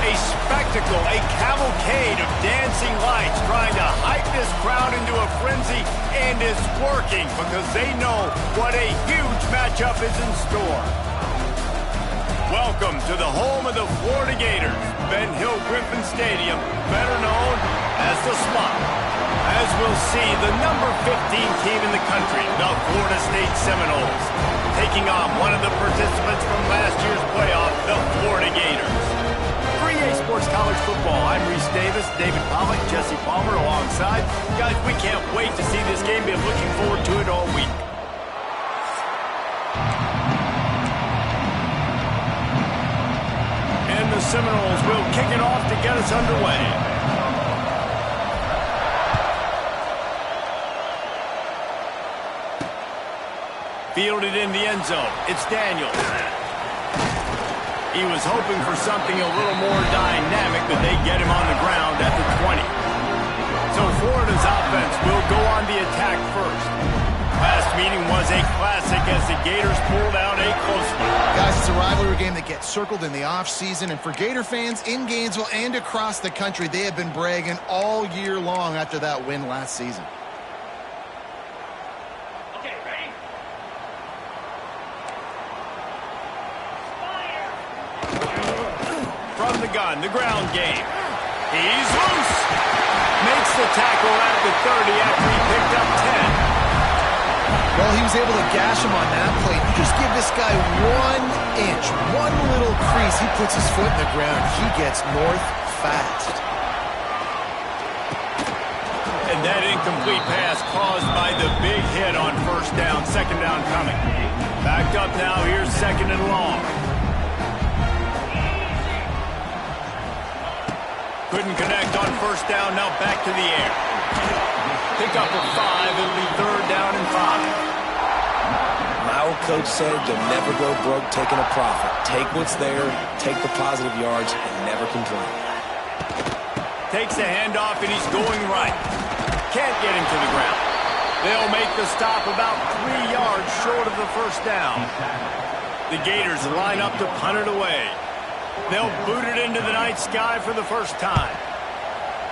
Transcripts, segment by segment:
A spectacle, a cavalcade of dancing lights trying to hype this crowd into a frenzy, and it's working because they know what a huge matchup is in store. Welcome to the home of the Florida Gators, Ben Hill Griffin Stadium, better known as the Swamp. As we'll see, the number 15 team in the country, the Florida State Seminoles, taking on one of the participants from last year's playoff, the Florida Gators. For EA Sports College Football, I'm Reese Davis, David Pollock, Jesse Palmer alongside. Guys, we can't wait to see this game. Been looking forward to it all week. And the Seminoles will kick it off to get us underway. Fielded in the end zone. It's Daniels. He was hoping for something a little more dynamic, but they get him on the ground at the 20. So Florida's offense will go on the attack first. Last meeting was a classic as the Gators pulled out a close one. Guys, it's a rivalry game that gets circled in the offseason, and for Gator fans in Gainesville and across the country, they have been bragging all year long after that win last season. From the gun, the ground game. He's loose. Makes the tackle at the 30 after he picked up 10. Well, he was able to gash him on that play. You just give this guy 1 inch, one little crease. He puts his foot in the ground. He gets north fast. And that incomplete pass caused by the big hit on first down. Second down coming. Backed up now. Here's second and long. Couldn't connect on first down, now back to the air. Pick up at 5, it'll be third down and 5. My old coach said you'll never go broke taking a profit. Take what's there, take the positive yards, and never complain. Takes the handoff, and he's going right. Can't get him to the ground. They'll make the stop about 3 yards short of the first down. The Gators line up to punt it away. They'll boot it into the night sky for the first time.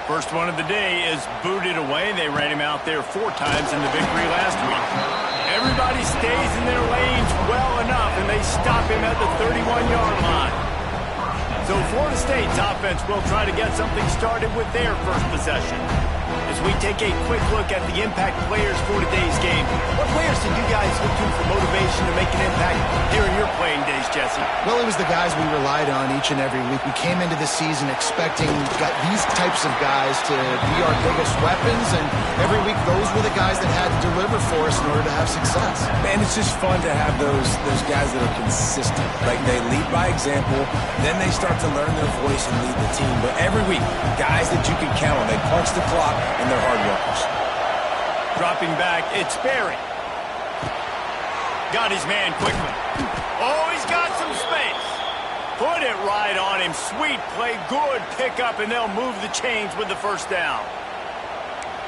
First one of the day is booted away. They ran him out there 4 times in the victory last week. Everybody stays in their lanes well enough, and they stop him at the 31-yard line. So Florida State's offense will try to get something started with their first possession. As we take a quick look at the impact players for today's game, what players did you guys look to for motivation to make an impact during your playing days, Jesse? Well, it was the guys we relied on each and every week. We came into the season expecting these types of guys to be our biggest weapons, and every week those were the guys that had to deliver for us in order to have success. Man, it's just fun to have those guys that are consistent. Like, they lead by example, then they start to learn their voice and lead the team. But every week, guys that you can count on, they punch the clock, and they're hard workers. Dropping back, it's Berry. Got his man quickly. Oh, he's got some space. Put it right on him. Sweet play, good pickup, and they'll move the chains with the first down.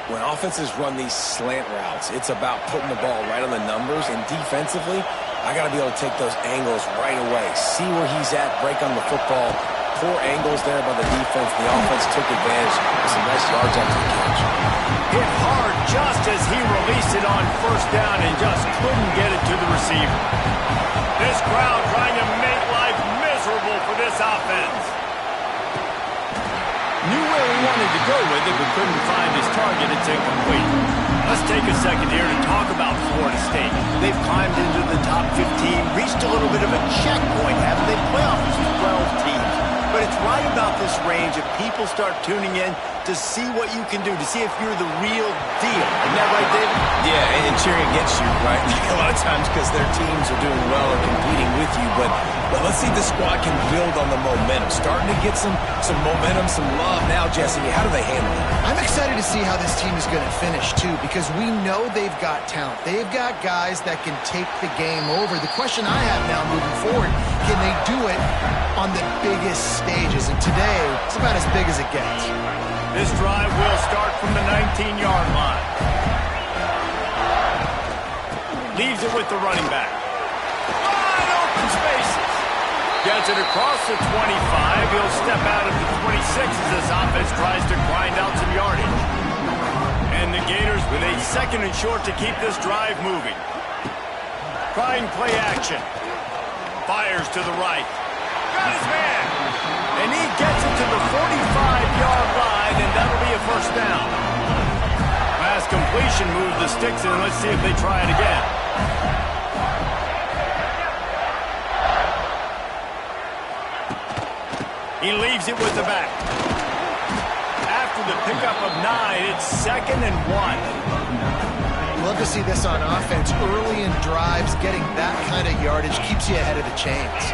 When offenses run these slant routes, it's about putting the ball right on the numbers, and defensively, I got to be able to take those angles right away. See where he's at, break on the football. Poor angles there by the defense. The offense took advantage with some nice yards after the catch. Hit hard just as he released it on first down and just couldn't get it to the receiver. This crowd trying to make life miserable for this offense. Knew where he wanted to go with it, but couldn't find his target. It's incomplete. Let's take a second here to talk about Florida State. They've climbed into the top 15, reached a little bit of a checkpoint, haven't they? Playoff is 12 teams. But it's right about this range if people start tuning in to see what you can do, to see if you're the real deal. Isn't that right, David? Yeah, and cheering against you, right? A lot of times because their teams are doing well or competing with you. But let's see if the squad can build on the momentum. Starting to get some momentum, some love now, Jesse. How do they handle it? I'm excited to see how this team is going to finish, too, because we know they've got talent. They've got guys that can take the game over. The question I have now moving forward, can they do it on the biggest stages? And today, it's about as big as it gets. This drive will start from the 19-yard line. Leaves it with the running back. Wide open spaces. Gets it across the 25. He'll step out at the 26 as this offense tries to grind out some yardage. And the Gators with a 2nd and short to keep this drive moving. Trying play action. Fires to the right. Got his man. And he gets it to the 45-yard line, and that'll be a first down. Pass completion moved the sticks in. Let's see if they try it again. He leaves it with the back. After the pickup of 9, it's 2nd and 1. Love to see this on offense. Early in drives, getting that kind of yardage keeps you ahead of the chains.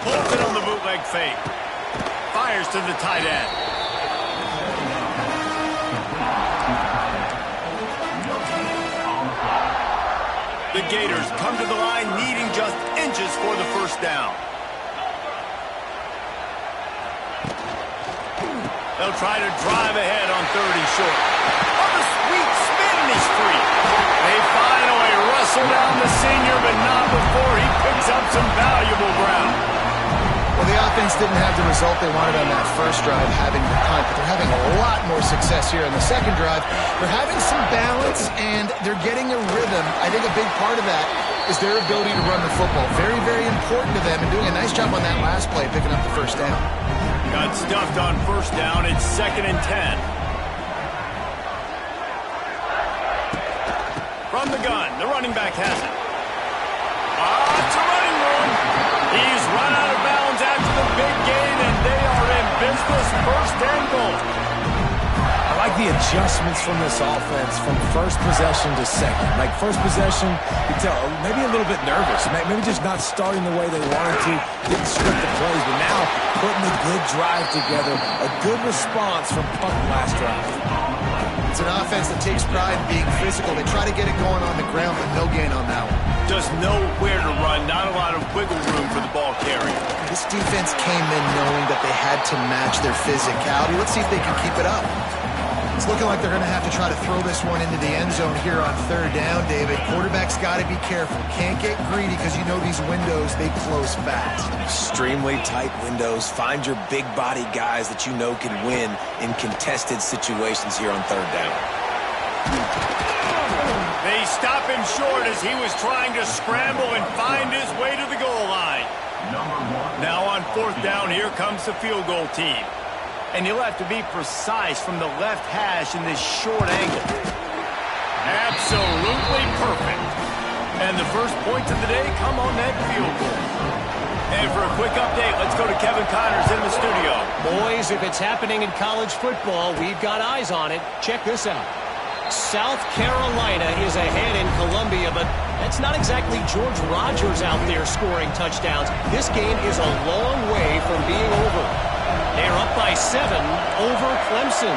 Pulls it on the bootleg fake. Fires to the tight end. The Gators come to the line needing just inches for the first down. They'll try to drive ahead on 3rd and short. On the sweet spin, and he's free. They finally wrestle down the senior, but not before he picks up some valuable ground. Well, the offense didn't have the result they wanted on that first drive, having the punt, but they're having a lot more success here on the second drive. They're having some balance, and they're getting a rhythm. I think a big part of that is their ability to run the football. Very, very important to them, and doing a nice job on that last play, picking up the first down. Got stuffed on first down. It's 2nd and 10. From the gun, the running back has it. It's a running room. He's run out of bounds after the big gain, and they are in business. 1st and goal. I like the adjustments from this offense from first possession to second. Like first possession, you tell maybe a little bit nervous, maybe just not starting the way they wanted to, didn't script the plays, but now putting a good drive together, a good response from punt last drive. It's an offense that takes pride in being physical. They try to get it going on the ground, but no gain on that one. Just know where to run, not a lot of wiggle room for the ball carrier. This defense came in knowing that they had to match their physicality. Let's see if they can keep it up. It's looking like they're going to have to try to throw this one into the end zone here on 3rd down, David. Quarterback's got to be careful. Can't get greedy because you know these windows, they close fast. Extremely tight windows. Find your big body guys that you know can win in contested situations here on 3rd down. They stop him short as he was trying to scramble and find his way to the goal line. Now on 4th down, here comes the field goal team. And you'll have to be precise from the left hash in this short angle. Absolutely perfect. And the first points of the day come on that field goal. And for a quick update, let's go to Kevin Connors in the studio. Boys, if it's happening in college football, we've got eyes on it. Check this out. South Carolina is ahead in Columbia, but that's not exactly George Rogers out there scoring touchdowns. This game is a long way from being over. They're up by 7 over Clemson.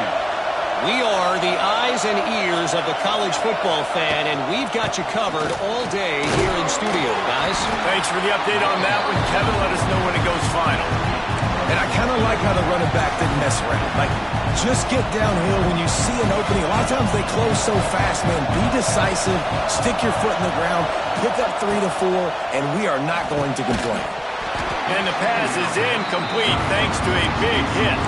We are the eyes and ears of the college football fan, and we've got you covered all day here in studio, guys. Thanks for the update on that one, Kevin. Let us know when it goes final. And I kind of like how the running back didn't mess around. Like, just get downhill when you see an opening. A lot of times they close so fast, man. Be decisive, stick your foot in the ground, pick up 3 to 4, and we are not going to complain. And the pass is incomplete thanks to a big hit.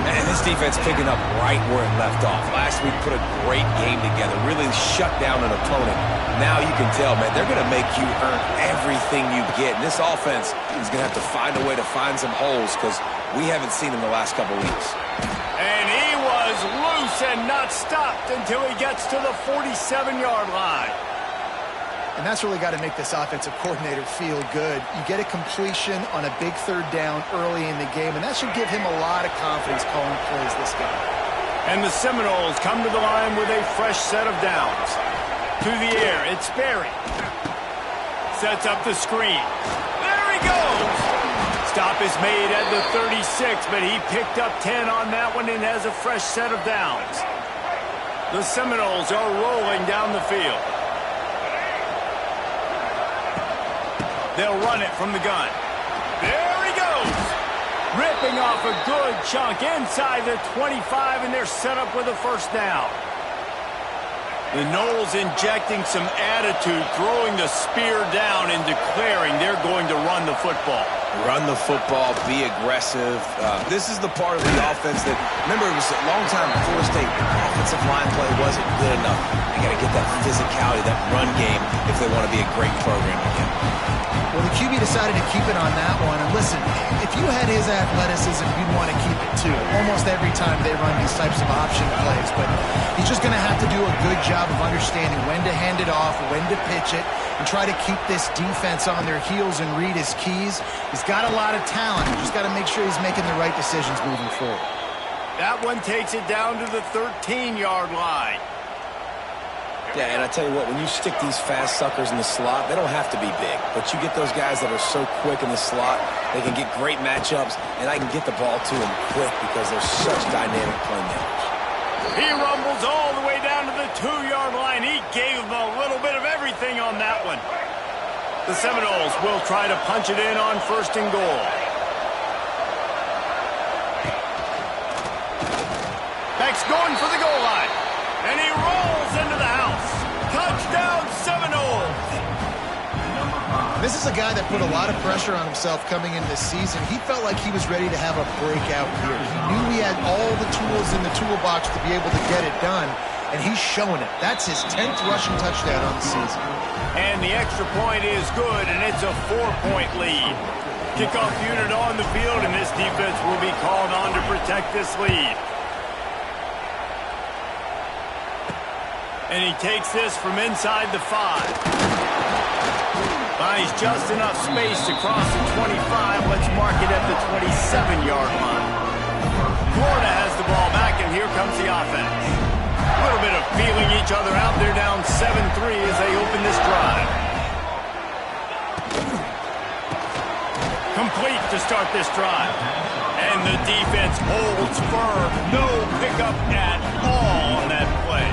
And this defense picking up right where it left off. Last week put a great game together, really shut down an opponent. Now you can tell, man, they're going to make you earn everything you get. And this offense is going to have to find a way to find some holes because we haven't seen them the last couple weeks. And he was loose and not stopped until he gets to the 47-yard line. And that's really got to make this offensive coordinator feel good. You get a completion on a big 3rd down early in the game, and that should give him a lot of confidence calling plays this game. And the Seminoles come to the line with a fresh set of downs. To the air, it's Berry. Sets up the screen. There he goes! Stop is made at the 36, but he picked up 10 on that one and has a fresh set of downs. The Seminoles are rolling down the field. They'll run it from the gun. There he goes! Ripping off a good chunk inside the 25, and they're set up with a first down. The Noles injecting some attitude, throwing the spear down and declaring they're going to run the football. Run the football, be aggressive. This is the part of the offense that, remember, it was a long time before State, offensive line play wasn't good enough. They got to get that physicality, that run game, if they want to be a great program again. Well, the QB decided to keep it on that one. And listen, if you had his athleticism, you'd want to keep it too. Almost every time they run these types of option plays. But he's just going to have to do a good job of understanding when to hand it off, when to pitch it, and try to keep this defense on their heels and read his keys. He's got a lot of talent. He's just got to make sure he's making the right decisions moving forward. That one takes it down to the 13-yard line. Yeah, and I tell you what, when you stick these fast suckers in the slot, they don't have to be big. But you get those guys that are so quick in the slot, they can get great matchups, and I can get the ball to them quick because they're such dynamic playmakers. He rumbles all the way down to the 2-yard line. He gave them a little bit of everything on that one. The Seminoles will try to punch it in on 1st and goal. Beck's going for the goal line. And he rolls into the house. Touchdown, Seminoles. This is a guy that put a lot of pressure on himself coming into this season. He felt like he was ready to have a breakout year. He knew he had all the tools in the toolbox to be able to get it done, and he's showing it. That's his 10th rushing touchdown on the season. And the extra point is good, and it's a 4-point lead. Kickoff unit on the field, and this defense will be called on to protect this lead. And he takes this from inside the 5. Buys just enough space to cross the 25. Let's mark it at the 27-yard line. Florida has the ball back, and here comes the offense. A little bit of feeling each other out. They're down 7-3 as they open this drive. Complete to start this drive. And the defense holds firm. No pickup at all on that play.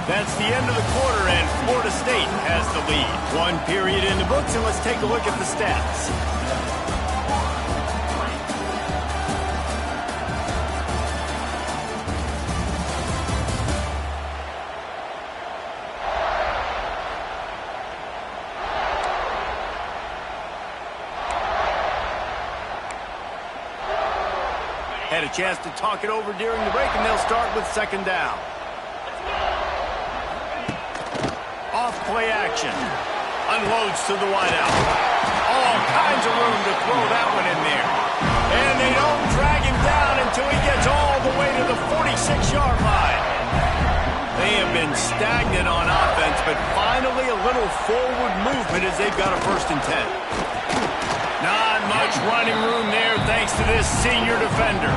That's the end of the quarter, and Florida State has the lead. 1 period in the books, and let's take a look at the stats. Had a chance to talk it over during the break, and they'll start with 2nd down. Off-play action. Unloads to the wideout. All kinds of room to throw that one in there. And they don't drag him down until he gets all the way to the 46-yard line. They have been stagnant on offense, but finally a little forward movement as they've got a 1st and 10. Not much running room there thanks to this senior defender.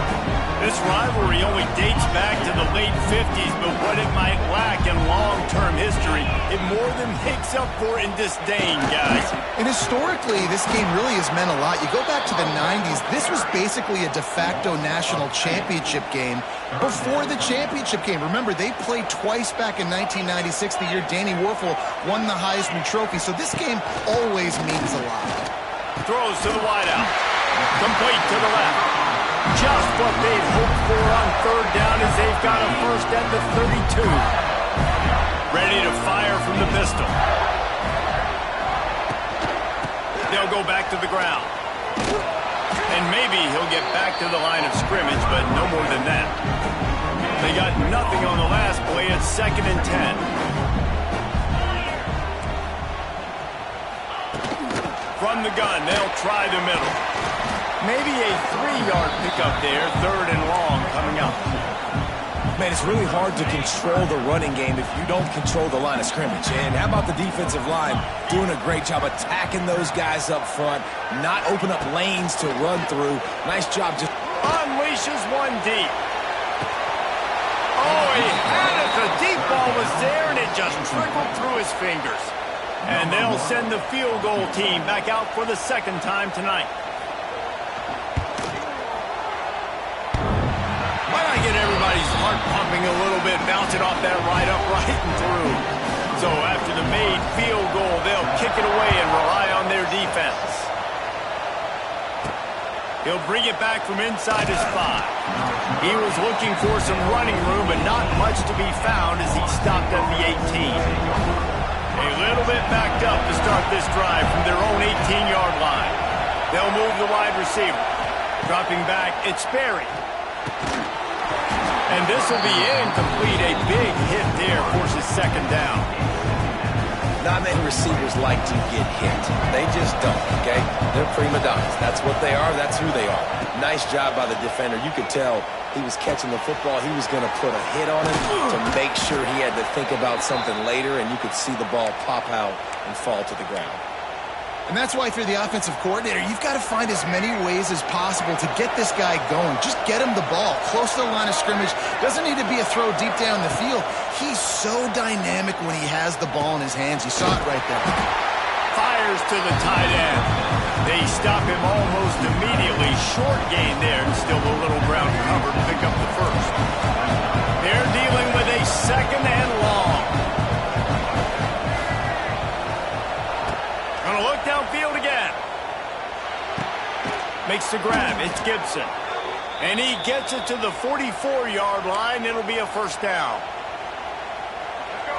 This rivalry only dates back to the late 50s, but what it might lack in long-term history, it more than makes up for in disdain, guys. And historically, this game really has meant a lot. You go back to the 90s, this was basically a de facto national championship game before the championship game. Remember, they played twice back in 1996, the year Danny Werfel won the Heisman Trophy, so this game always means a lot. Throws to the wideout. Complete to the left. Just what they'd hoped for on 3rd down as they've got a 1st at the 32. Ready to fire from the pistol. They'll go back to the ground. And maybe he'll get back to the line of scrimmage, but no more than that. They got nothing on the last play at 2nd and 10. From the gun, they'll try the middle. Maybe a 3-yard pickup there, 3rd and long coming up. Man, it's really hard to control the running game if you don't control the line of scrimmage. And how about the defensive line doing a great job attacking those guys up front, not open up lanes to run through. Nice job. Just unleashes one deep. Oh, he had it. The deep ball was there, and it just trickled through his fingers. And they'll send the field goal team back out for the 2nd time tonight. Why not get everybody's heart pumping a little bit, bounce it off that right upright and through. So after the made field goal, they'll kick it away and rely on their defense. He'll bring it back from inside his 5. He was looking for some running room, but not much to be found as he stopped at the 18. A little bit backed up to start this drive from their own 18-yard line. They'll move the wide receiver. Dropping back, it's Sperry. And this will be incomplete. A big hit there forces second down. Not many receivers like to get hit. They just don't, okay? They're prima donnas. That's what they are. That's who they are. Nice job by the defender. You could tell he was catching the football. He was going to put a hit on him to make sure he had to think about something later, and you could see the ball pop out and fall to the ground. And that's why if you're the offensive coordinator, you've got to find as many ways as possible to get this guy going. Just get him the ball close to the line of scrimmage. Doesn't need to be a throw deep down the field. He's so dynamic when he has the ball in his hands. You saw it right there. Fires to the tight end. They stop him almost immediately. Short gain there, and still a little ground covered to pick up the first. They're dealing with a second and long. Gonna look downfield again. Makes the grab. It's Gibson. And he gets it to the 44-yard line. It'll be a first down.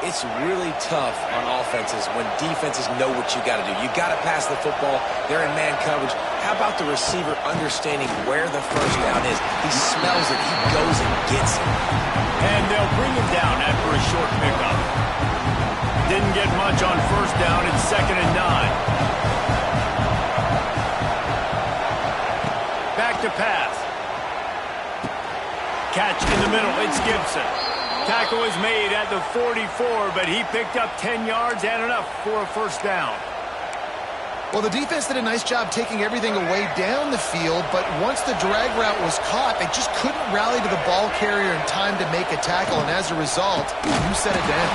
It's really tough on offenses when defenses know what you got to do. You got to pass the football. They're in man coverage. How about the receiver understanding where the first down is? He smells it. He goes and gets it. And they'll bring him down after a short pickup. Didn't get much on first down. It's 2nd and 9. Back to pass. Catch in the middle. It's Gibson. Tackle is made at the 44, but he picked up 10 yards and enough for a first down. Well, the defense did a nice job taking everything away down the field, but once the drag route was caught, they just couldn't rally to the ball carrier in time to make a tackle, and as a result, you set it down.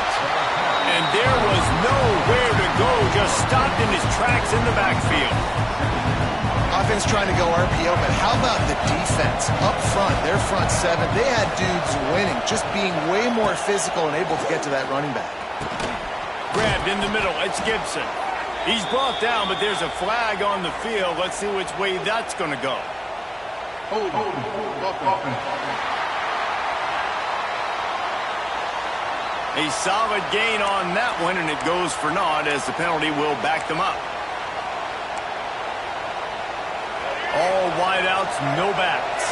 And there was nowhere to go, just stopped in his tracks in the backfield. Offense trying to go RPO, but how about the defense? Up front, their front 7, they had dudes winning, just being way more physical and able to get to that running back. Grabbed in the middle, it's Gibson. He's brought down, but there's a flag on the field. Let's see which way that's going to go. A solid gain on that one, and it goes for naught as the penalty will back them up. All wideouts, no backs.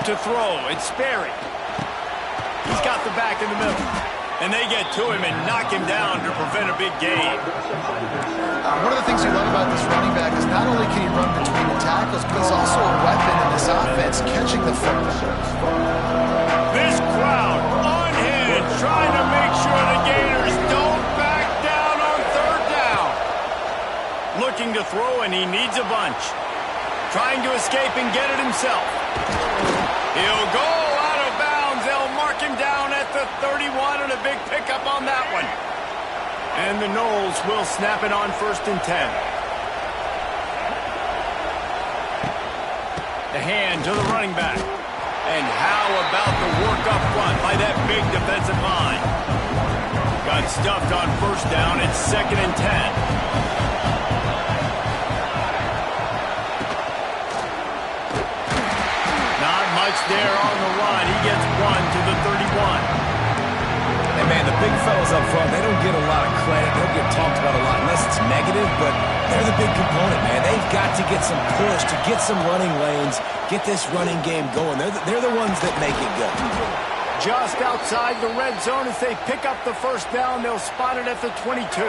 To throw, it's Sperry. He's got the back in the middle. And they get to him and knock him down to prevent a big gain. One of the things you love about this running back is not only can he run between the tackles, but he's also a weapon in this offense, catching the football. This crowd on hand, trying to make sure the Gators don't back down on 3rd down. Looking to throw, and he needs a bunch. Trying to escape and get it himself. He'll go out of bounds. They'll mark him down at the 31, and a big pickup on that one. And the Noles will snap it on 1st and 10. The hand to the running back. And how about the work up front by that big defensive line? Got stuffed on 1st down. It's 2nd and 10. There on the run. He gets 1 to the 31. And, man, the big fellas up front, they don't get a lot of credit. They don't get talked about a lot unless it's negative, but they're the big component, man. They've got to get some push, to get some running lanes, get this running game going. They're the ones that make it go. Just outside the red zone as they pick up the first down. They'll spot it at the 22.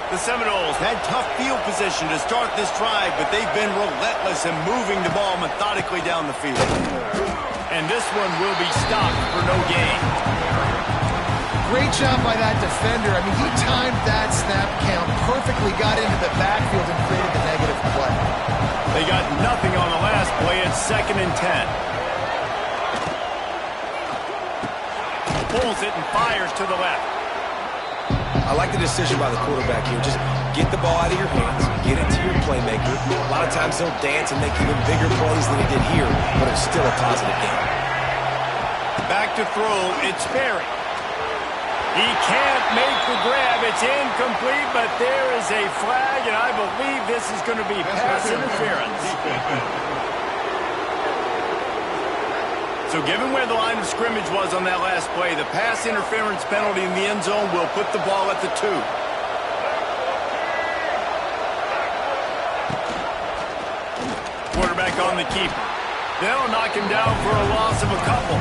The Seminoles had tough field position to start this drive, but they've been relentless in moving the ball methodically down the field. And this one will be stopped for no gain. Great job by that defender. I mean, he timed that snap count perfectly, got into the backfield and created the negative play. They got nothing on the last play. It's 2nd and 10. Pulls it and fires to the left. I like the decision by the quarterback here. Just get the ball out of your hands, get it to your playmaker. A lot of times he'll dance and make even bigger plays than he did here, but it's still a positive game. Back to throw, it's Sperry. He can't make the grab. It's incomplete, but there is a flag, and I believe this is going to be pass interference. So given where the line of scrimmage was on that last play, the pass interference penalty in the end zone will put the ball at the 2. Quarterback on the keeper. They'll knock him down for a loss of a couple.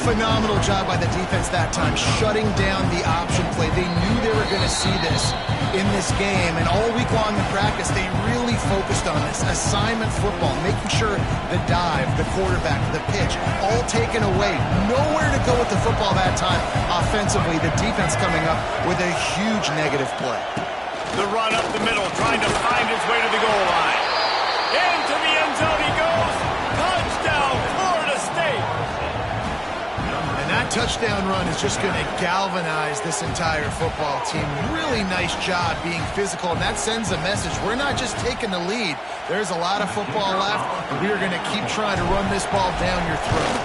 Phenomenal job by the defense that time, shutting down the option play. They knew they were going to see this in this game, and all week long in practice, they really focused on this. Assignment football, making sure the dive, the quarterback, the pitch, all taken away. Nowhere to go with the football that time. Offensively, the defense coming up with a huge negative play. The run up the middle, trying to find his way to the goal line. Into the end zone he goes. Touchdown, Florida State. And that touchdown run is just going to galvanize this entire football team. Really nice job being physical, and that sends a message. We're not just taking the lead. There's a lot of football left, and we are going to keep trying to run this ball down your throat.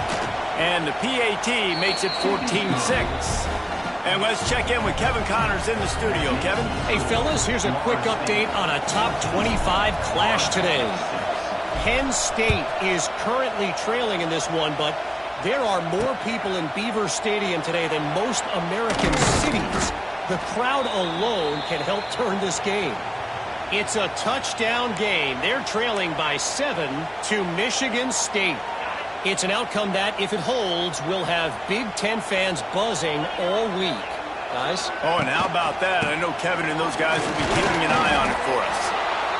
And the PAT makes it 14-6. And let's check in with Kevin Connors in the studio. Kevin? Hey, fellas, here's a quick update on a top 25 clash today. Penn State is currently trailing in this one, but there are more people in Beaver Stadium today than most American cities. The crowd alone can help turn this game. It's a touchdown game. They're trailing by 7 to Michigan State. It's an outcome that, if it holds, will have Big Ten fans buzzing all week. Guys? Oh, and how about that? I know Kevin and those guys will be keeping an eye on it for us.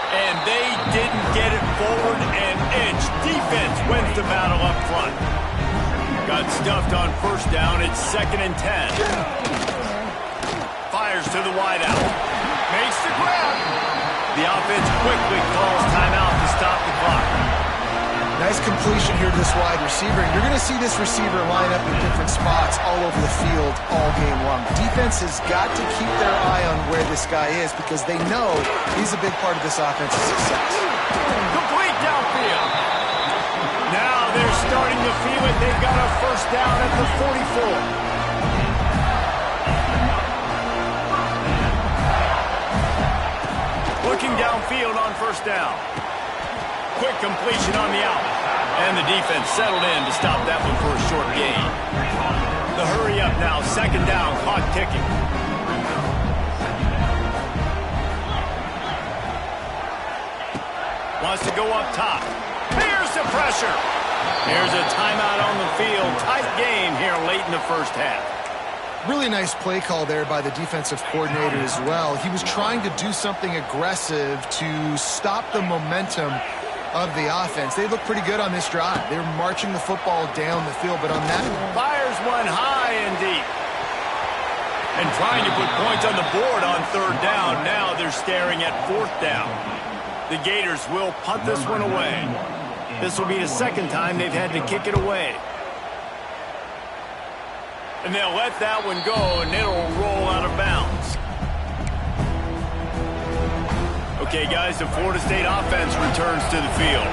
And they didn't get it forward an inch. Defense wins the battle up front. Got stuffed on first down. It's 2nd and 10. Fires to the wideout. Makes the grab. The offense quickly calls timeout to stop the clock. Nice completion here to this wide receiver. You're going to see this receiver line up in different spots all over the field all game long. Defense has got to keep their eye on where this guy is because they know he's a big part of this offense's success. Complete downfield. Now they're starting to feel it. They've got a first down at the 44. Looking downfield on first down. Quick completion on the out. And the defense settled in to stop that one for a short gain. The hurry up now. 2nd down. Clock ticking. Wants to go up top. Here's the pressure. Here's a timeout on the field. Tight game here late in the first half. Really nice play call there by the defensive coordinator as well. He was trying to do something aggressive to stop the momentum of the offense. They look pretty good on this drive. They were marching the football down the field, but on that fires one high and deep. And trying to put points on the board on 3rd down. Now they're staring at 4th down. The Gators will punt this one away. This will be the 2nd time they've had to kick it away. And they'll let that one go, and it'll roll out of bounds. Okay, guys, the Florida State offense returns to the field.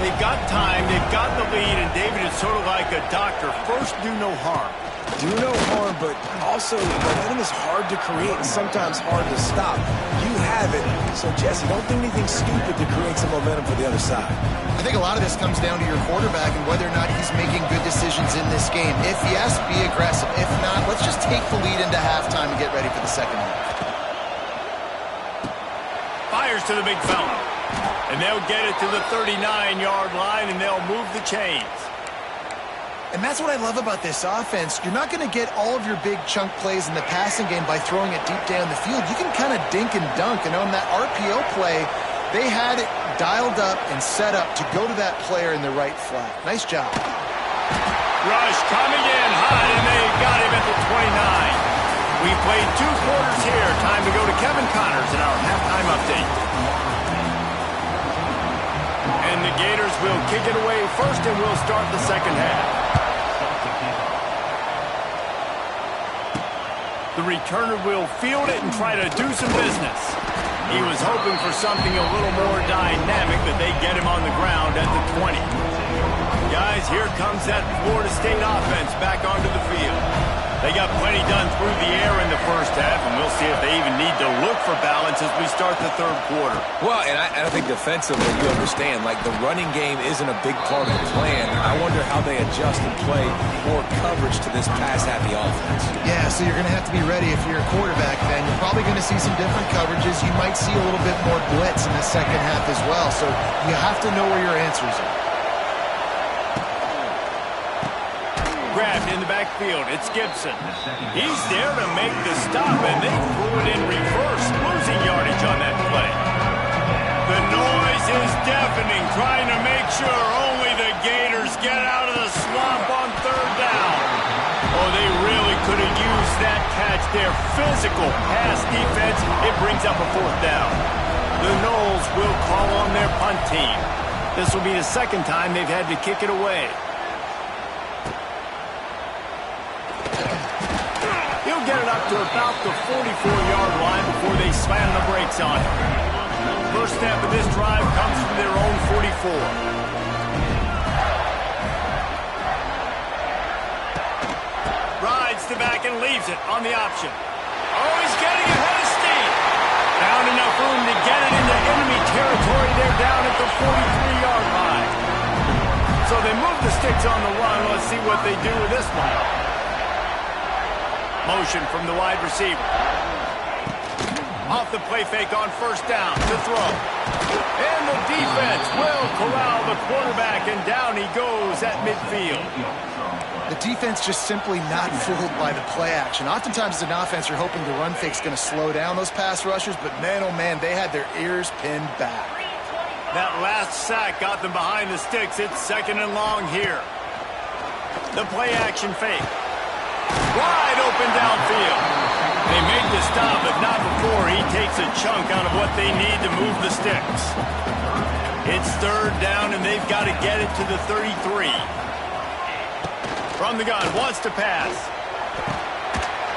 They've got time, they've got the lead, and David is sort of like a doctor. First, do no harm. Do no harm, but also momentum is hard to create and sometimes hard to stop. You have it, so Jesse, don't do anything stupid to create some momentum for the other side. I think a lot of this comes down to your quarterback and whether or not he's making good decisions in this game. If yes, be aggressive. If not, let's just take the lead into halftime and get ready for the second half. Fires to the big fella. And they'll get it to the 39-yard line, and they'll move the chains. And that's what I love about this offense. You're not going to get all of your big chunk plays in the passing game by throwing it deep down the field. You can kind of dink and dunk. And on that RPO play, they had it dialed up and set up to go to that player in the right flat. Nice job. Rush coming in hot, and they got him at the 29. We played 2 quarters here. Time to go to Kevin Connors in our halftime update. And the Gators will kick it away first, and we'll start the second half. The returner will field it and try to do some business. He was hoping for something a little more dynamic, but they get him on the ground at the 20. Guys, here comes that Florida State offense back onto the field. They got plenty done through the air in the first half, and we'll see if they even need to look for balance as we start the third quarter. Well, and I think defensively, you understand, like the running game isn't a big part of the plan. I wonder how they adjust and play more coverage to this pass-happy offense. Yeah, so you're going to have to be ready if you're a quarterback then. You're probably going to see some different coverages. You might see a little bit more blitz in the second half as well, so you have to know where your answers are. Grabbed in the backfield. It's Gibson. He's there to make the stop, and they threw it in reverse, losing yardage on that play. The noise is deafening, trying to make sure only the Gators get out of the swamp on third down. Oh, they really could have used that catch there. Physical pass defense. It brings up a fourth down. The Noles will call on their punt team. This will be the second time they've had to kick it away. He'll get it up to about the 44-yard line before they slam the brakes on him. First snap of this drive comes from their own 44. Rides to back and leaves it on the option. Oh, he's getting ahead of steam. Found enough room to get it into enemy territory. They're down at the 43-yard line. So they move the sticks on the run. Let's see what they do with this one. Motion from the wide receiver. Off the play fake on first down to throw. And the defense will corral the quarterback, and down he goes at midfield. The defense just simply not fooled by the play action. Oftentimes as an offense, you're hoping the run fake's going to slow down those pass rushers, but man, oh man, they had their ears pinned back. That last sack got them behind the sticks. It's second and long here. The play action fake. Wide open downfield. They make the stop, but not before he takes a chunk out of what they need to move the sticks. It's third down, and they've got to get it to the 33. From the gun, wants to pass.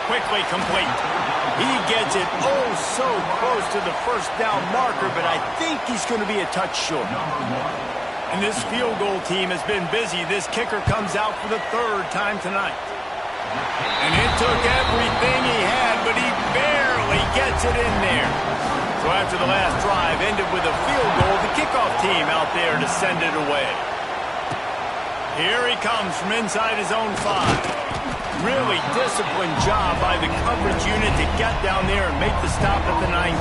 Quickly complete. He gets it oh so close to the first down marker, but I think he's going to be a touch short. And this field goal team has been busy. This kicker comes out for the third time tonight. And it took everything he had, but he barely gets it in there. So after the last drive ended with a field goal, the kickoff team out there to send it away. Here he comes from inside his own 5. Really disciplined job by the coverage unit to get down there and make the stop at the 19.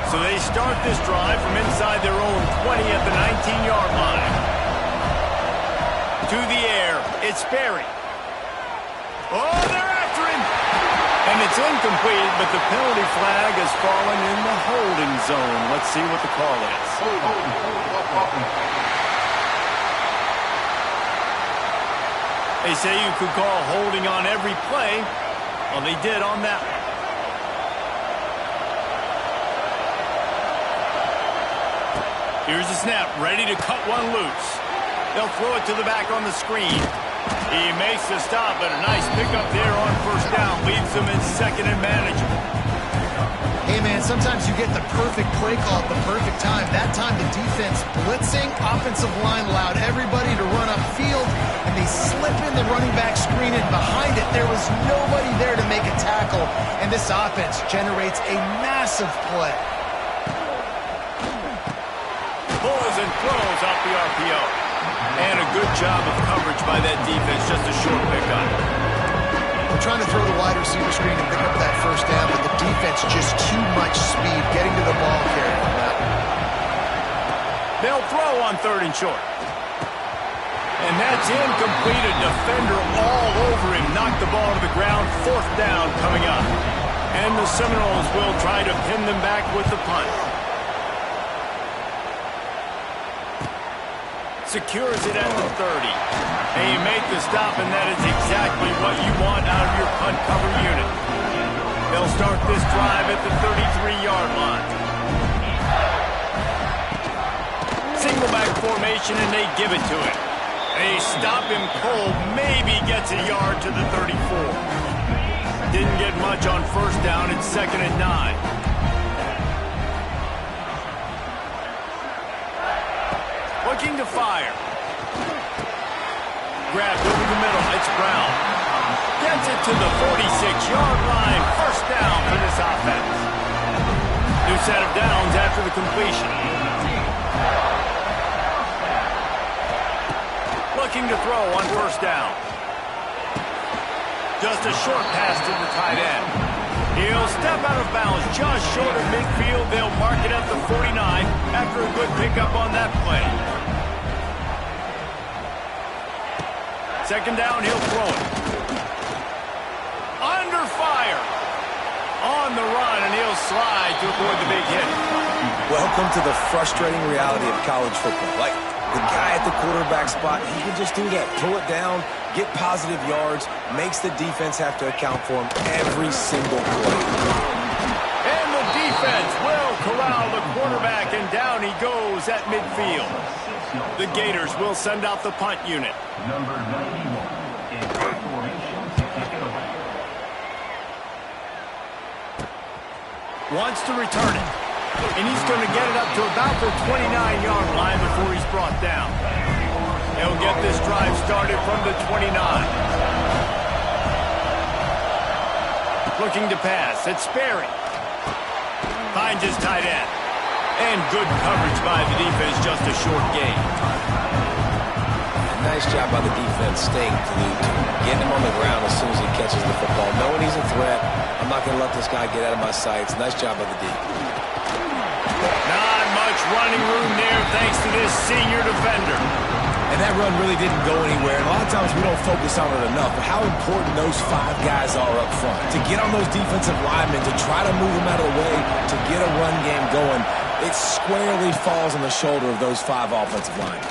So they start this drive from inside their own 20 at the 19-yard line. To the air, it's Berry. Oh, they're after him! And it's incomplete, but the penalty flag has fallen in the holding zone. Let's see what the call is. They say you could call holding on every play. Well, they did on that one. Here's the snap, ready to cut one loose. They'll throw it to the back on the screen. He makes the stop, but a nice pickup there on first down. Leaves them in second and manageable. Hey, man, sometimes you get the perfect play call at the perfect time. That time the defense blitzing, offensive line allowed everybody to run upfield, and they slip in the running back screen, and behind it there was nobody there to make a tackle, and this offense generates a massive play. Pulls and throws off the RPO. And a good job of coverage by that defense, just a short pickup. They're trying to throw the wide receiver screen and pick up that first down, but the defense just too much speed getting to the ball carrier on that. They'll throw on third and short. And that's incomplete. A defender all over him. Knocked the ball to the ground. Fourth down coming up. And the Seminoles will try to pin them back with the punt. Secures it at the 30. And you make the stop, and that is exactly what you want out of your punt cover unit. They'll start this drive at the 33-yard line. Single back formation, and they give it to him. They stop him cold, maybe gets a yard to the 34. Didn't get much on first down. It's second and 9. Looking to fire. Grabbed over the middle. It's Brown. Gets to the 46-yard line. First down for this offense. New set of downs after the completion. Looking to throw on first down. Just a short pass to the tight end. He'll step out of bounds just short of midfield. They'll mark it at the 49 after a good pickup on that play. Second down, he'll throw it. Under fire. On the run, and he'll slide to avoid the big hit. Welcome to the frustrating reality of college football. Like, the guy at the quarterback spot, he can just do that. Pull it down, get positive yards, makes the defense have to account for him every single play. And the defense will corral the quarterback, and down he goes at midfield. The Gators will send out the punt unit. Number 91 in formation to kick it away. Wants to return it. And he's going to get it up to about the 29-yard line before he's brought down. He'll get this drive started from the 29. Looking to pass. It's Sperry. Finds his tight end. And good coverage by the defense, just a short gain. Nice job by the defense staying glued to him, getting him on the ground as soon as he catches the football. Knowing he's a threat, I'm not going to let this guy get out of my sights. Nice job by the D. Not much running room there thanks to this senior defender. And that run really didn't go anywhere. And a lot of times we don't focus on it enough, but how important those 5 guys are up front. To get on those defensive linemen, to try to move them out of the way, to get a run game going, it squarely falls on the shoulder of those 5 offensive linemen.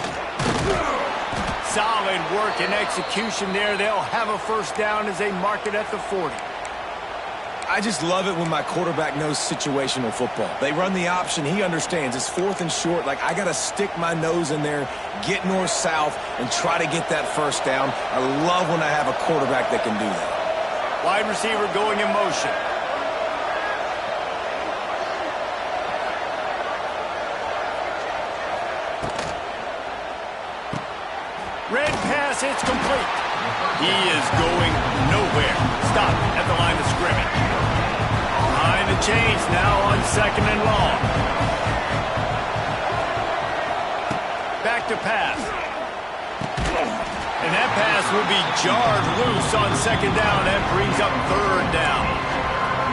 Solid work and execution there. They'll have a first down as they mark it at the 40. I just love it when my quarterback knows situational football. They run the option. He understands. It's 4th and short. Like, I got to stick my nose in there, get north-south, and try to get that first down. I love when I have a quarterback that can do that. Wide receiver going in motion. Red pass, it's complete. He is going nowhere. Stop at the line of scrimmage. Behind the chains now on 2nd and long. Back to pass. And that pass will be jarred loose on 2nd down. That brings up 3rd down.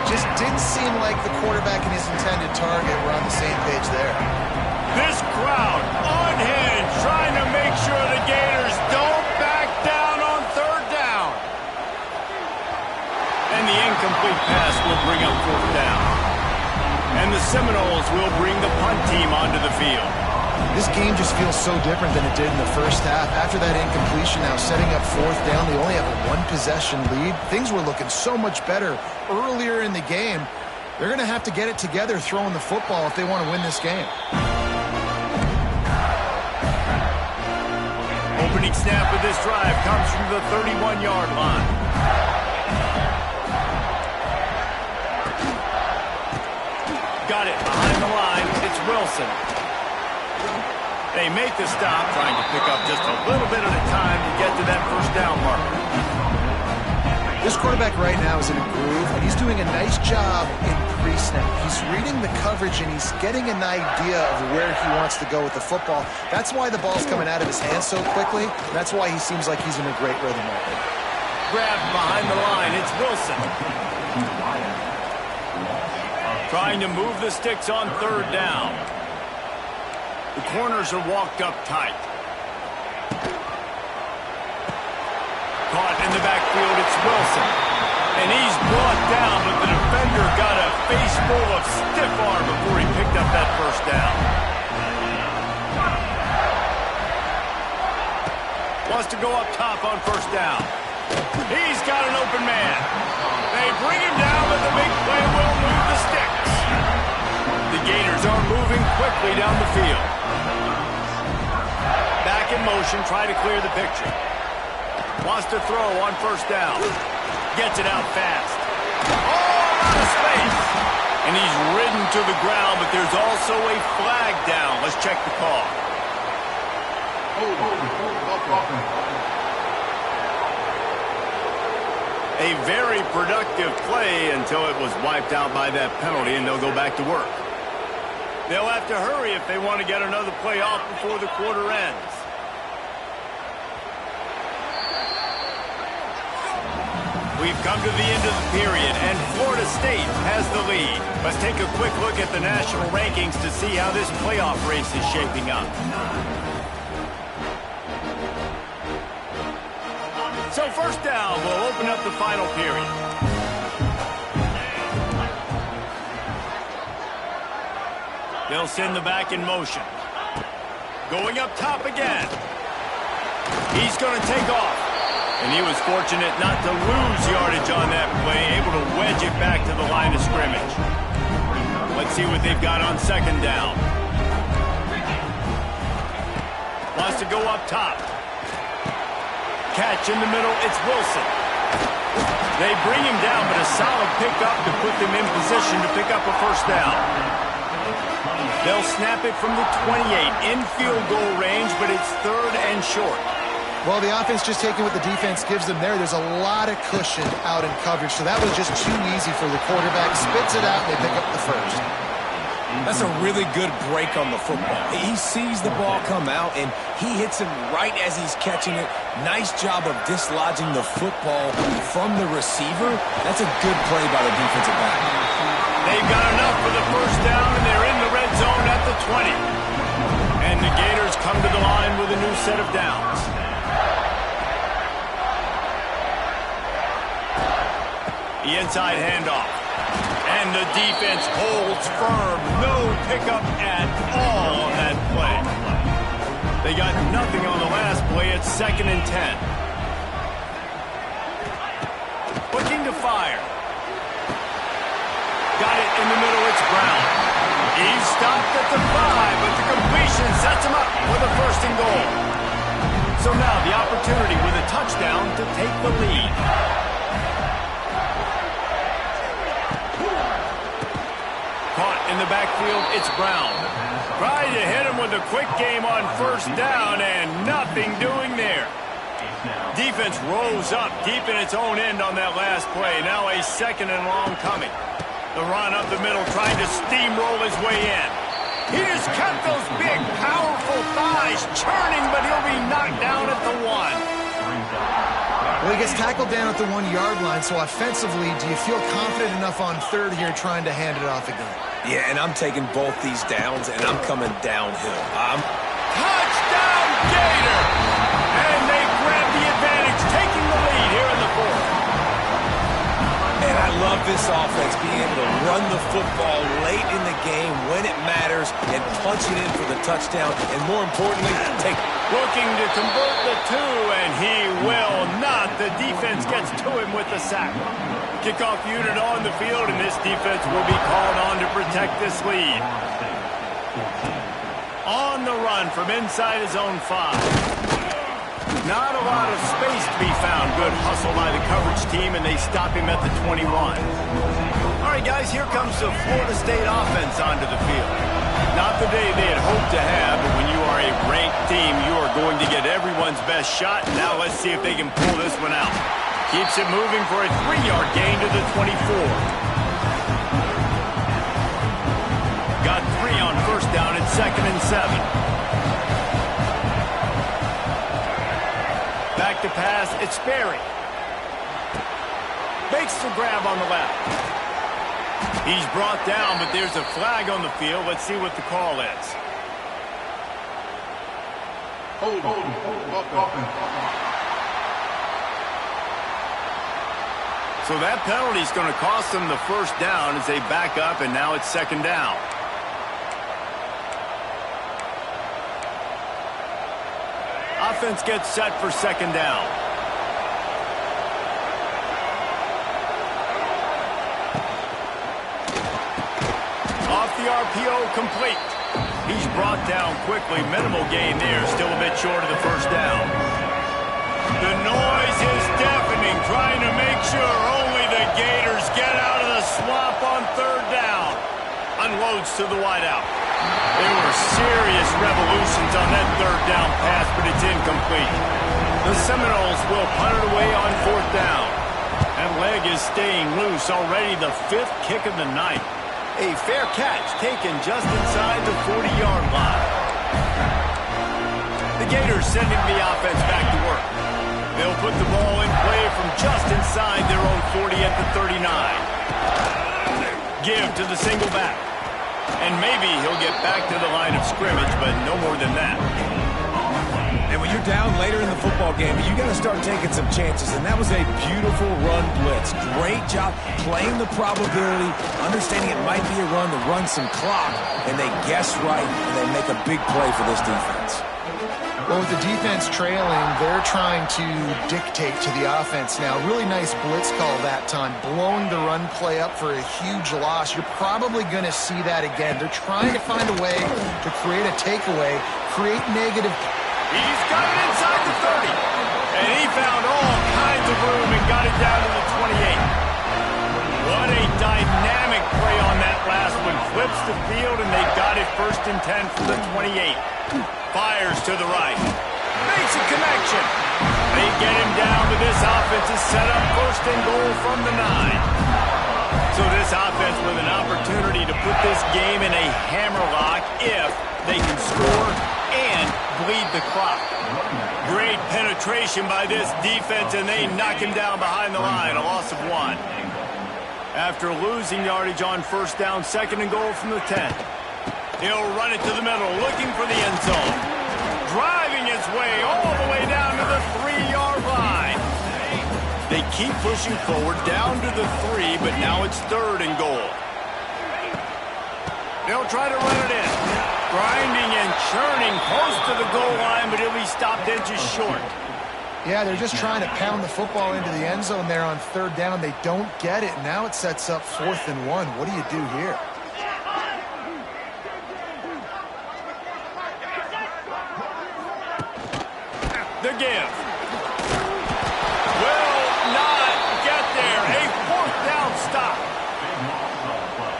Just didn't seem like the quarterback and his intended target were on the same page there. This crowd unhinged, trying to make sure the Gators don't back down on 3rd down. And the incomplete pass will bring up 4th down. And the Seminoles will bring the punt team onto the field. This game just feels so different than it did in the first half. After that incompletion, now setting up 4th down, they only have a 1-possession lead. Things were looking so much better earlier in the game. They're going to have to get it together throwing the football if they want to win this game. Opening snap of this drive comes from the 31-yard line. Got it behind the line. It's Wilson. They make the stop, trying to pick up just a little bit at a time to get to that first down marker. This quarterback right now is in a groove, and he's doing a nice job in pre-snap. He's reading the coverage, and he's getting an idea of where he wants to go with the football. That's why the ball's coming out of his hands so quickly. That's why he seems like he's in a great rhythm right now. Grabbed behind the line. It's Wilson. Trying to move the sticks on 3rd down. The corners are walked up tight. Caught in the backfield, it's Wilson. And he's brought down, but the defender got a face full of stiff arm before he picked up that first down. Wants to go up top on first down. He's got an open man. They bring him down, but the big play will move the sticks. The Gators are moving quickly down the field. Back in motion, try to clear the picture. Wants to throw on first down. Gets it out fast. All out of space. And he's ridden to the ground, but there's also a flag down. Let's check the call. A very productive play until it was wiped out by that penalty, and they'll go back to work. They'll have to hurry if they want to get another play off before the quarter ends. We've come to the end of the period, and Florida State has the lead. Let's take a quick look at the national rankings to see how this playoff race is shaping up. So first down, we'll open up the final period. They'll send the back in motion. Going up top again. He's going to take off. And he was fortunate not to lose yardage on that play, able to wedge it back to the line of scrimmage. Let's see what they've got on second down. Wants to go up top. Catch in the middle, it's Wilson. They bring him down, but a solid pickup to put them in position to pick up a first down. They'll snap it from the 28 in field goal range, but it's third and short. Well, the offense just taking what the defense gives them there. There's a lot of cushion out in coverage, so that was just too easy for the quarterback. Spits it out, and they pick up the first. That's a really good break on the football. He sees the ball come out, and he hits him right as he's catching it. Nice job of dislodging the football from the receiver. That's a good play by the defensive back. They've got enough for the first down, and they're in the red zone at the 20. And the Gators come to the line with a new set of downs. The inside handoff. And the defense holds firm. No pickup at all on that play. They got nothing on the last play. It's 2nd and 10. Looking to fire. Got it in the middle. It's Brown. He's stopped at the 5, but the completion sets him up with a first and goal. So now the opportunity with a touchdown to take the lead. In the backfield, it's Brown. Tried to hit him with a quick game on first down, and nothing doing there. Defense rose up deep in its own end on that last play. Now a 2nd and long coming. The run up the middle, trying to steamroll his way in. He just kept those big, powerful thighs churning, but he'll be knocked down at the 1. Well, he gets tackled down at the 1-yard line, so offensively, do you feel confident enough on third here trying to hand it off again? Yeah, and I'm taking both these downs, and I'm coming downhill. Touchdown, Gator! And they grab the advantage, taking the lead here in the 4th. And I love this offense, being able to run the football late in the game when it matters and punch it in for the touchdown, and more importantly, looking to convert the 2, and he will not. The defense gets to him with the sack. Kickoff unit on the field, and this defense will be called on to protect this lead. On the run from inside his own 5. Not a lot of space to be found. Good hustle by the coverage team, and they stop him at the 21. All right, guys, here comes the Florida State offense onto the field. Not the day they had hoped to have, but when you are a ranked team, you are going to get everyone's best shot. Now let's see if they can pull this one out. Keeps it moving for a 3-yard gain to the 24. Got 3 on first down at 2nd and 7. Back to pass, it's Sperry. Makes the grab on the left. He's brought down, but there's a flag on the field. Let's see what the call is. So that penalty is going to cost them the first down as they back up, and now it's 2nd down. Offense gets set for 2nd down. Off the RPO, complete. He's brought down quickly. Minimal gain there. Still a bit short of the first down. The noise is deafening, trying to make sure only the Gators get out of the swamp on 3rd down. Unloads to the wideout. There were serious revolutions on that 3rd down pass, but it's incomplete. The Seminoles will punt it away on 4th down. That leg is staying loose. Already the 5th kick of the night. A fair catch taken just inside the 40-yard line. The Gators sending the offense back to work. They'll put the ball in play from just inside their own 40 at the 39. Give to the single back. And maybe he'll get back to the line of scrimmage, but no more than that. And when you're down later in the football game, you got to start taking some chances. And that was a beautiful run blitz. Great job playing the probability, understanding it might be a run to run some clock. And they guess right, and they make a big play for this defense. Well, with the defense trailing, they're trying to dictate to the offense now. Really nice blitz call that time, blowing the run play up for a huge loss. You're probably going to see that again. They're trying to find a way to create a takeaway, create negative. He's got it inside the 30. And he found all kinds of room and got it down to the 28. What a dynamic play on that last one. Flips the field, and they got it 1st and 10 from the 28. Fires to the right. Makes a connection. They get him down, but this offense is set up 1st and goal from the 9. So this offense with an opportunity to put this game in a hammerlock if they can score and bleed the clock. Great penetration by this defense, and they knock him down behind the line. A loss of 1. After losing yardage on 1st down, 2nd and goal from the 10. He'll run it to the middle, looking for the end zone. Driving his way all the way down to the 3-yard line. They keep pushing forward down to the 3, but now it's 3rd and goal. They'll try to run it in. Grinding and churning close to the goal line, but he'll be stopped inches short. Yeah, they're just trying to pound the football into the end zone there on 3rd down. They don't get it. Now it sets up 4th and 1. What do you do here? The give. Will not get there. A 4th down stop.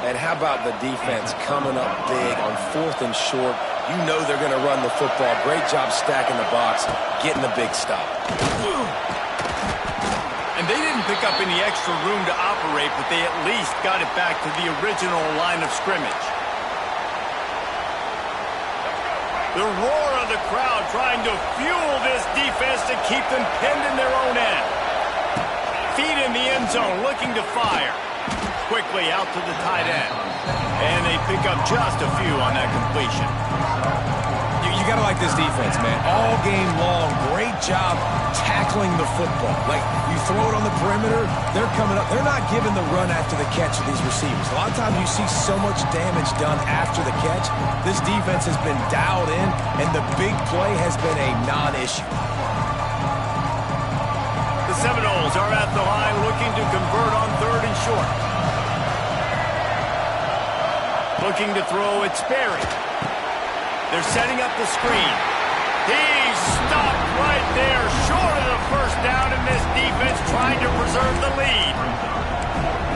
And how about the defense coming up big on 4th and short? You know they're going to run the football. Great job stacking the box, getting the big stop. And they didn't pick up any extra room to operate, but they at least got it back to the original line of scrimmage. The roar of the crowd trying to fuel this defense to keep them pinned in their own end. Feet in the end zone, looking to fire. Quickly out to the tight end. And they pick up just a few on that completion. You got to like this defense, man. All game long, great job tackling the football. Like, you throw it on the perimeter, they're coming up. They're not giving the run after the catch to these receivers. A lot of times you see so much damage done after the catch. This defense has been dialed in, and the big play has been a non-issue. The Seminoles are at the line looking to convert on 3rd and short. Looking to throw, it's Berry. They're setting up the screen. He's stopped right there, short of the 1st down, and this defense trying to preserve the lead.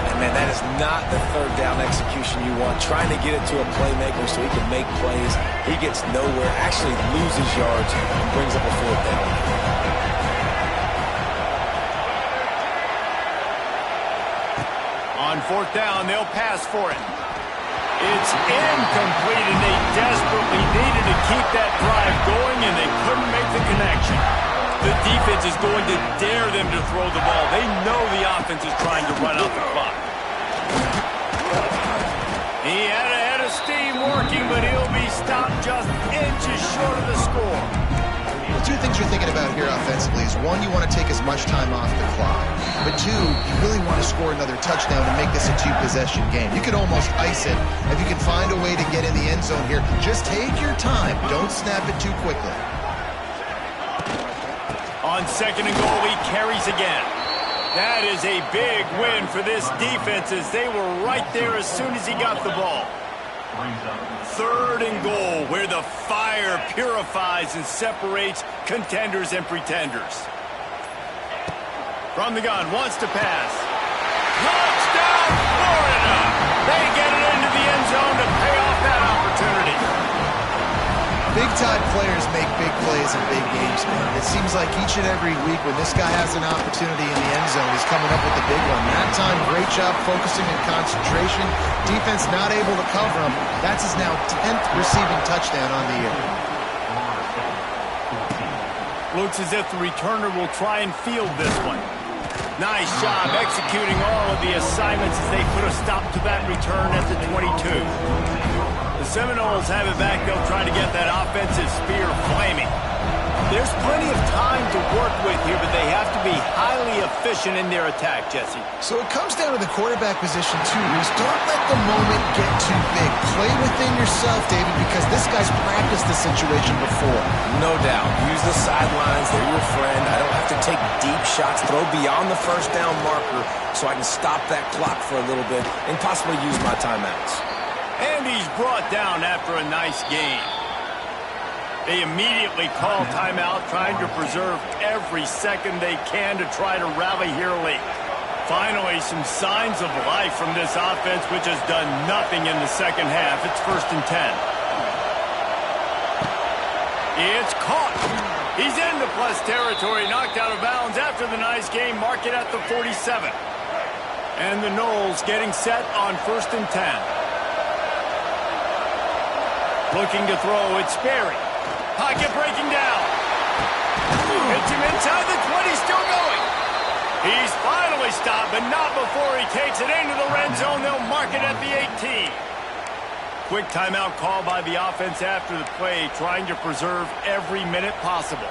And man, that is not the 3rd down execution you want. Trying to get it to a playmaker so he can make plays. He gets nowhere, actually loses yards, and brings up a 4th down. On 4th down, they'll pass for it. It's incomplete, and they desperately needed to keep that drive going, and they couldn't make the connection. The defense is going to dare them to throw the ball. They know the offense is trying to run out the clock. He had a head of steam working, but he'll be stopped just inches short of the score. The 2 things you're thinking about here offensively is, 1, you want to take as much time off the clock. But 2, you really want to score another touchdown and make this a 2-possession game. You could almost ice it if you can find a way to get in the end zone here. Just take your time. Don't snap it too quickly. On 2nd and goal, he carries again. That is a big win for this defense, as they were right there as soon as he got the ball. 3rd and goal, where the fire purifies and separates contenders and pretenders. From the gun, wants to pass. Touchdown, Florida! They get it into the end zone to pay off that opportunity. Big-time players make big plays in big games, man. It seems like each and every week when this guy has an opportunity in the end zone, he's coming up with the big one. That time, great job focusing and concentration. Defense not able to cover him. That's his now 10th receiving touchdown on the year. Looks as if the returner will try and field this one. Nice job executing all of the assignments as they put a stop to that return at the 22. The Seminoles have it back. They'll try to get that offensive spear flaming. There's plenty of time to work with here, but they have to be highly efficient in their attack, Jesse. So it comes down to the quarterback position, too, Reese. Don't let the moment get too big. Play within yourself, David, because this guy's practiced the situation before. No doubt. Use the sidelines. They're your friend. I don't have to take deep shots, throw beyond the first down marker so I can stop that clock for a little bit and possibly use my timeouts. And he's brought down after a nice game. They immediately call timeout, trying to preserve every second they can to try to rally here late. Finally, some signs of life from this offense, which has done nothing in the second half. It's 1st and 10. It's caught. He's into plus territory, knocked out of bounds after the nice game. Mark it at the 47. And the Noles getting set on 1st and 10. Looking to throw, it's Sperry. Pocket breaking down. Hits him inside the 20, still going. He's finally stopped, but not before he takes it into the red zone. They'll mark it at the 18. Quick timeout call by the offense after the play, trying to preserve every minute possible.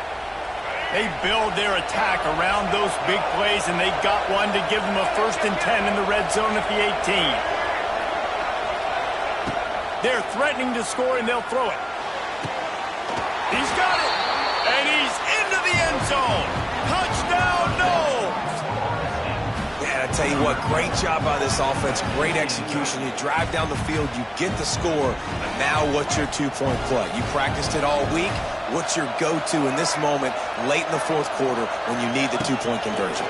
They build their attack around those big plays, and they got one to give them a 1st and 10 in the red zone at the 18. They're threatening to score, and they'll throw it. He's got it, and he's into the end zone. Touchdown, Noles! Yeah, I tell you what, great job by this offense, great execution. You drive down the field, you get the score, and now what's your two-point play? You practiced it all week. What's your go-to in this moment, late in the 4th quarter, when you need the two-point conversion?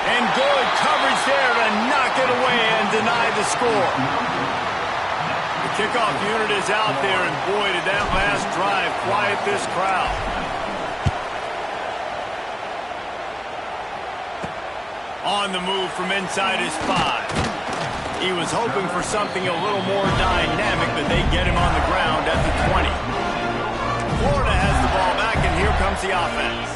And good coverage there to knock it away and deny the score. The kickoff unit is out there, and boy, did that last drive quiet this crowd. On the move from inside his 5. He was hoping for something a little more dynamic, but they get him on the ground at the 20. Florida has the ball back, and here comes the offense.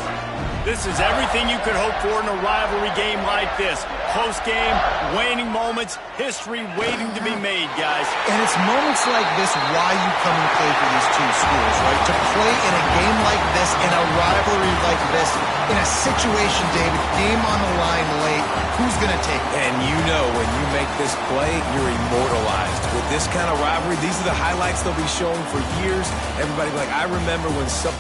This is everything you could hope for in a rivalry game like this. Close game, waning moments, history waiting to be made, guys. And it's moments like this why you come and play for these two schools, right? To play in a game like this, in a rivalry like this, in a situation, David, game on the line late, who's going to take it? And you know when you make this play, you're immortalized. With this kind of rivalry, these are the highlights they'll be showing for years. Everybody be like, I remember when some...